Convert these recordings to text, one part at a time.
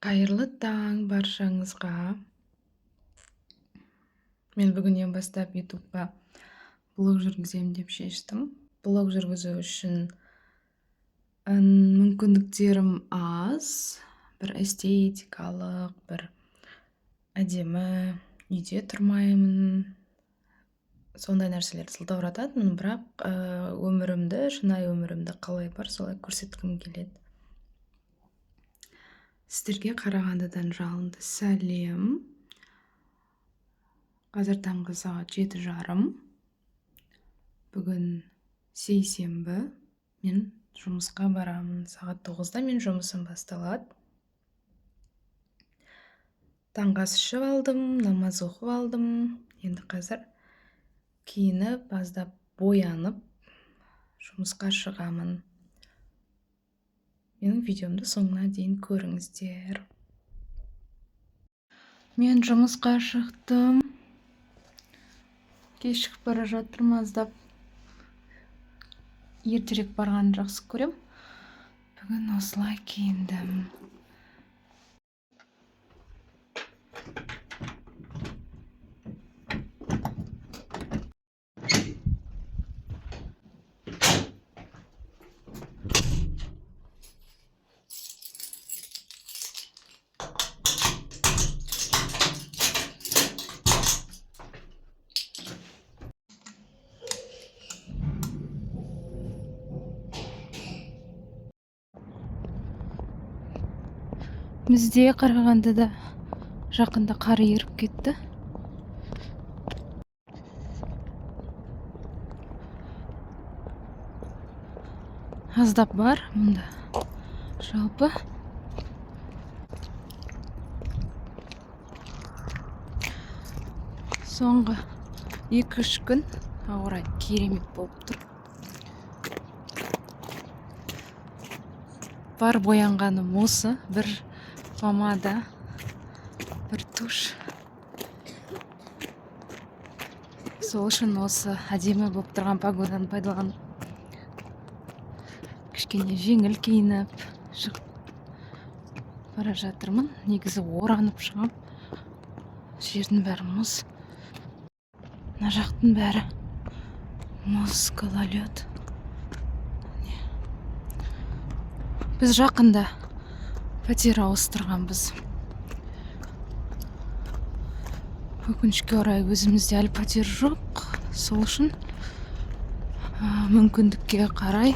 Қайырлы таң баршаңызға. Мен бүгіннен бастап YouTube'ға блог жүргіземін деп шештім. Блог жүргізу үшін мүмкіндіктерім аз. Бір эстетикалық, бір әдемі, үйде тұрмаймын. Сондай нәрселерді сылтаурататынмын, бірақ шынайы өмірімді қалай бар, солай көрсеткім келеді. Сіздерге Қарағандыдан жалынды сәлем. Қазір таңғы сағат 7:30. Бүгін сейсенбі. Мен жұмысқа барамын. Сағат 9-да мен жұмысым басталады. Таңғы ас ішіп алдым, намаз оқып алдым. Енді қазір киініп, аздап боянып, жұмысқа шығамын. Менің видеомды соңына дейін көріңіздер. Мен жұмысқа шықтым. Кешігіп бара жатырмын, аздап. Ертерек барғанды жақсы көрем. Бүгін осылай киіндім. Бізде Қарағандыда жақында қар еріп кетті. Аздап бар мұнда. Жалпы соңғы 2-3 күн ауа райы керемет болып тұр. Бар боянғаным осы, бір помада, бір туш. Сол үшін осы әдемі болып тұрған погоданы пайдаланып, кішкене жеңіл киініп шығып бара жатырмын. Негізі оранып шығам. Жердің бәрі мұз. Мына жақтың бәрі мұз, гололед. Біз жақында пәтер ауыстырғанбыз. Өкінішке орай өзімізде әлі пәтер жоқ. Сол үшін мүмкіндікке қарай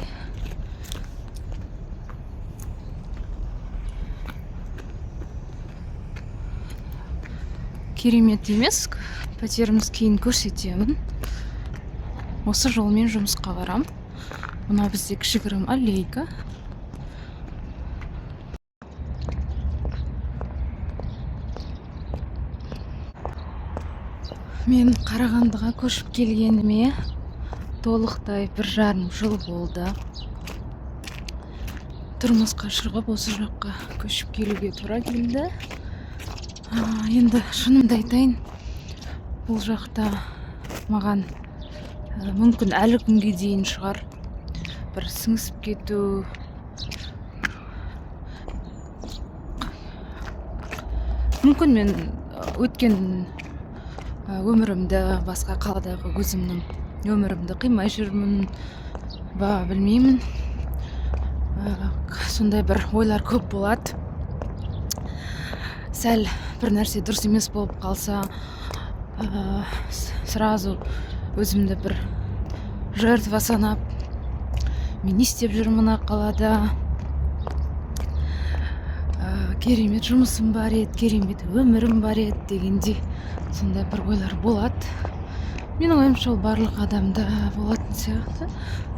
керемет емес, пәтеріміз кейін көрсетемін. Осы жолмен жұмысқа барам. Мына бізде кішігірім аллейка. Мен Қарағандыға көшіп келгеніме толықтай 1,5 жыл болды. Тұрмысқа шығып, осы жаққа көшіп келуге тура келді. Енді шынымды айтайын, бұл жақта маған мүмкін әлі күнге дейін шығар бір сіңісіп кету, мүмкін мен өткен өмірімді, басқа қаладағы өзімнің өмірімді қимай жүрмін ба, білмеймін. Сондай бір ойлар көп болады. Сәл бір нәрсе дұрыс емес болып қалса, сразу өзімді бір жертва санап, мен не істеп жүрмін мына қалада, керемет жұмысым бар еді, керемет өмірім бар еді дегенде сондай бір ойлар болады. Менің ойымша ол барлық адамда болатын сияқты.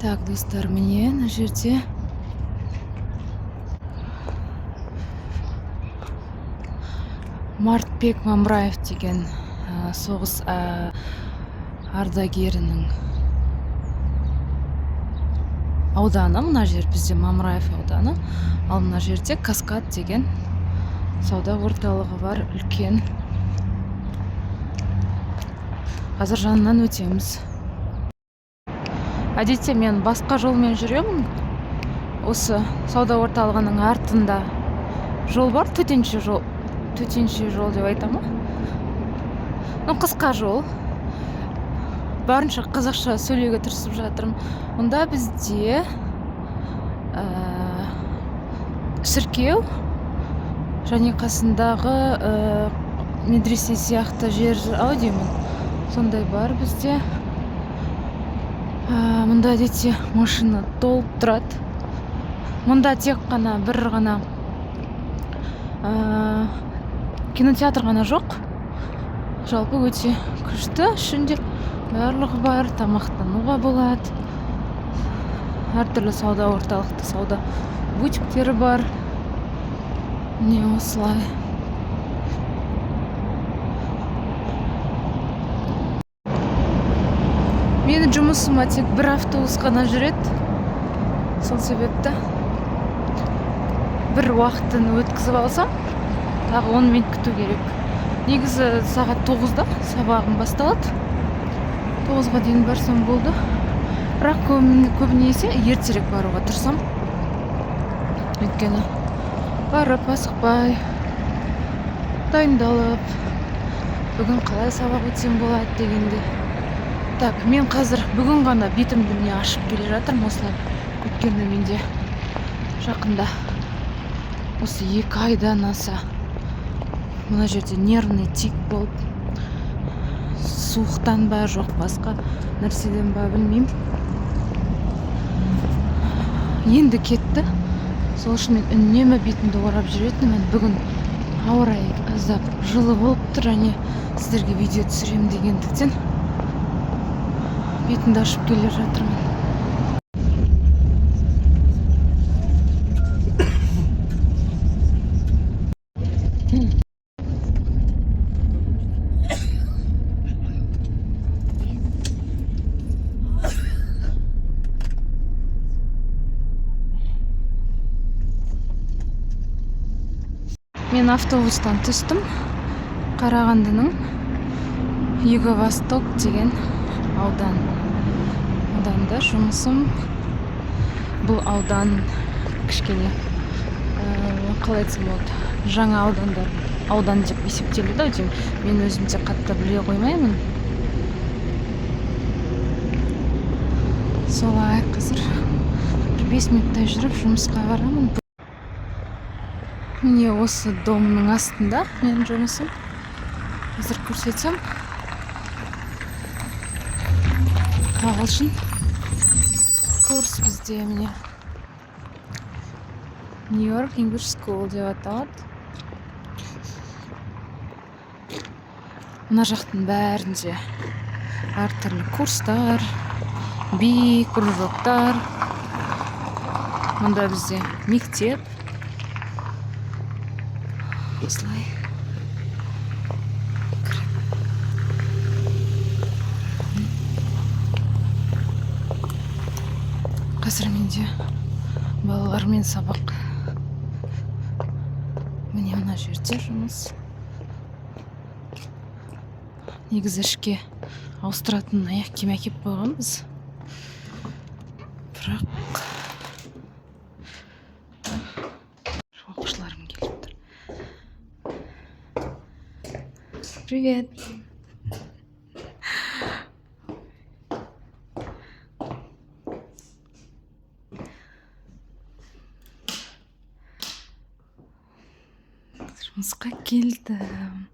Так, достар, міне мына жерде Мартбек Мамраев деген соғыс ардагерінің ауданы. Мына жер бізде Мамраев ауданы. Ал мына жерде Каскад деген сауда орталығы бар, үлкен. Қазір жанынан өтеміз. Әдетте мен басқа жолмен жүремін. Осы сауда орталығының артында жол бар, төтенше жол деп айтамын. Қысқа жол. Барынша қазақша сөйлеуге тырысып жатырмын. Онда бізде шіркеу және қасындағы медресе сияқты жер деймін. Сондай бар бізде. Мұнда әдетте машина толып тұрады. Мұнда тек қана бір ғана кинотеатр ғана жоқ. Жалпы өте күшті, ішінде барлығы бар, тамақтануға болады. Әртүрлі сауда орталықты, сауда бутиктері бар. Не осылай. Менің жұмысыма тек бір автобус қана жүреді. Сол себепті бір уақытын өткізіп алсам, тағы 10 минут күту керек. Негізі сағат 9-да сабағым басталады. 9-ға дейін барсам болды. Бірақ көбінесе ертерек баруға тырысам. Өйткені барып, асықпай, дайындалып, бүгін қалай сабақ өтсем болады дегенде. Так, мен қазір бүгін ғана бетімді міне ашып келе жатырмын осылай. Өткенде менде жақында осы 2 айдан аса мына жерде нервный тик болып, суықтан ба жоқ басқа нәрседен ба білмеймін. Енді кетті. Сол үшін мен үнемі бетімді орап жүретінмін. Бүгін ауа райы аздап жылы болып тұр, және сіздерге видео түсіремін дегендіктен бетімді ашып келе жатырмын. Мен автобустан түстім. Қарағандының Юго-Восток деген ауданда жұмысым. Бұл аудан кішкене қалай айтсам болады, жаңа аудан деп есептеледі ау деймін. Мен өзім де қатты біле қоймаймын. Солай, қазір 5 минуттай жүріп жұмысқа барамын. Міне осы домның астында менің жұмысым. Қазір көрсетсем. Ағылшын курс бізде міне. New York English School деп аталады. Мына жақтың бәрінде әртүрлі курстар, би, кружоктар. Мұнда бізде мектеп. Осылай. Қазір менде балалармен сабақ. Міне мына жерде жұмыс. Негізі ішке ауыстыратын аяқ киім әкеп қойғанбыз. Бірақ оқушыларым келіп тұр. Привет. Жұмысқа келдім.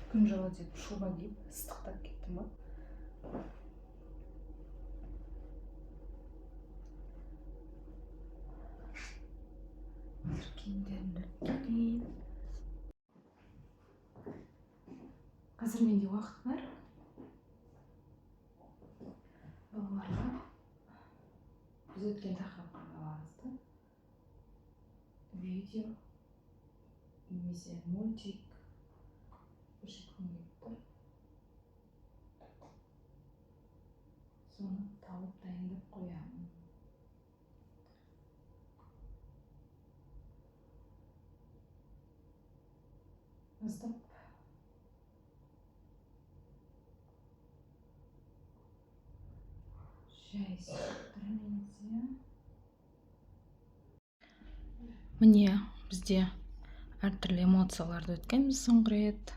Күн жылы деп шуба киіп, ыстықтап кеттім ба? Қазір менде уақыт бар. Балаларға біз өткен тақырыпқа байланысты видео немесе мультик көрсеткім келіп тұр. Соны тауып дайындап қоямын. бастап міне бізде әртүрлі эмоцияларды өткенбіз соңғы рет.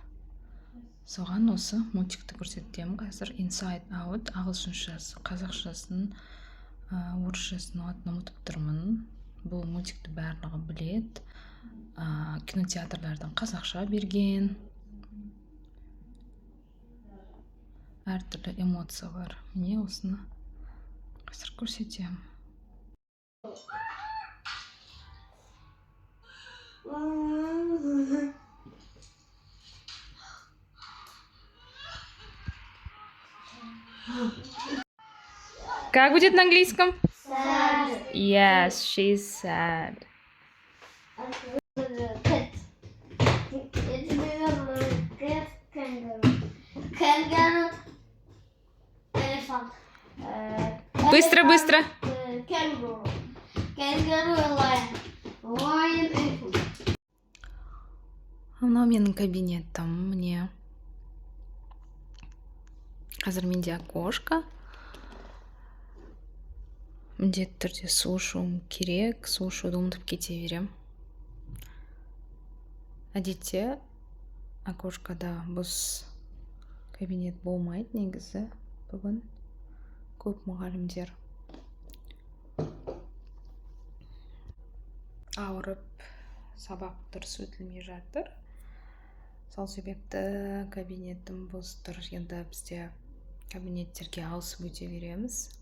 Соған осы мультикті көрсетемін қазір. Inside Out ағылшыншасы, қазақшасын, орысшасын атын ұмытып тұрмын. Бұл мультикті барлығы білет. Кинотеатрлардан қазақша берген. Әртүрлі эмоциялар. Міне осыны қазір көрсетемін. Как будет на английском? Sad. Yes, she's sad. Cat. It's cat, kangaroo. Kangaroo. Elephant. Быстро, быстро. Kangaroo. Kangaroo and lion. Lion elephant. Мынау менің кабинетім, міне. Қазір менде окошко. Міндетті түрде су ішуім керек, су ішуді ұмытып кете берем. Әдетте окошкада бос кабинет болмайды негізі. Бүгін көп мұғалімдер ауырып, сабақ дұрыс өтілмей жатыр. Сол себепті кабинетім бос тұр. Енді бізде кабинеттерге ауысып өте береміз.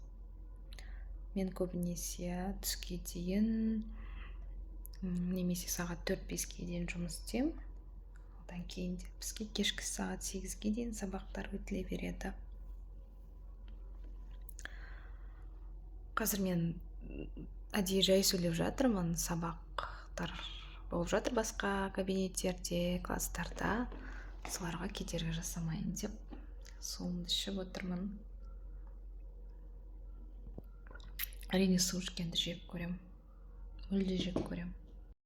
Мен көбінесе түске дейін немесе сағат 4-5-ке дейін жұмыс істеймін. Одан кейін де бізге кешкі сағат 8-ге дейін сабақтар өтіле береді. Қазір мен әдейі жай сөйлеп жатырмын. Сабақтар болып жатыр басқа кабинеттерде, класстарда. Соларға кедергі жасамайын деп суымды ішіп отырмын. Әрине су ішкенді жек көрем. Мүлде жек көрем.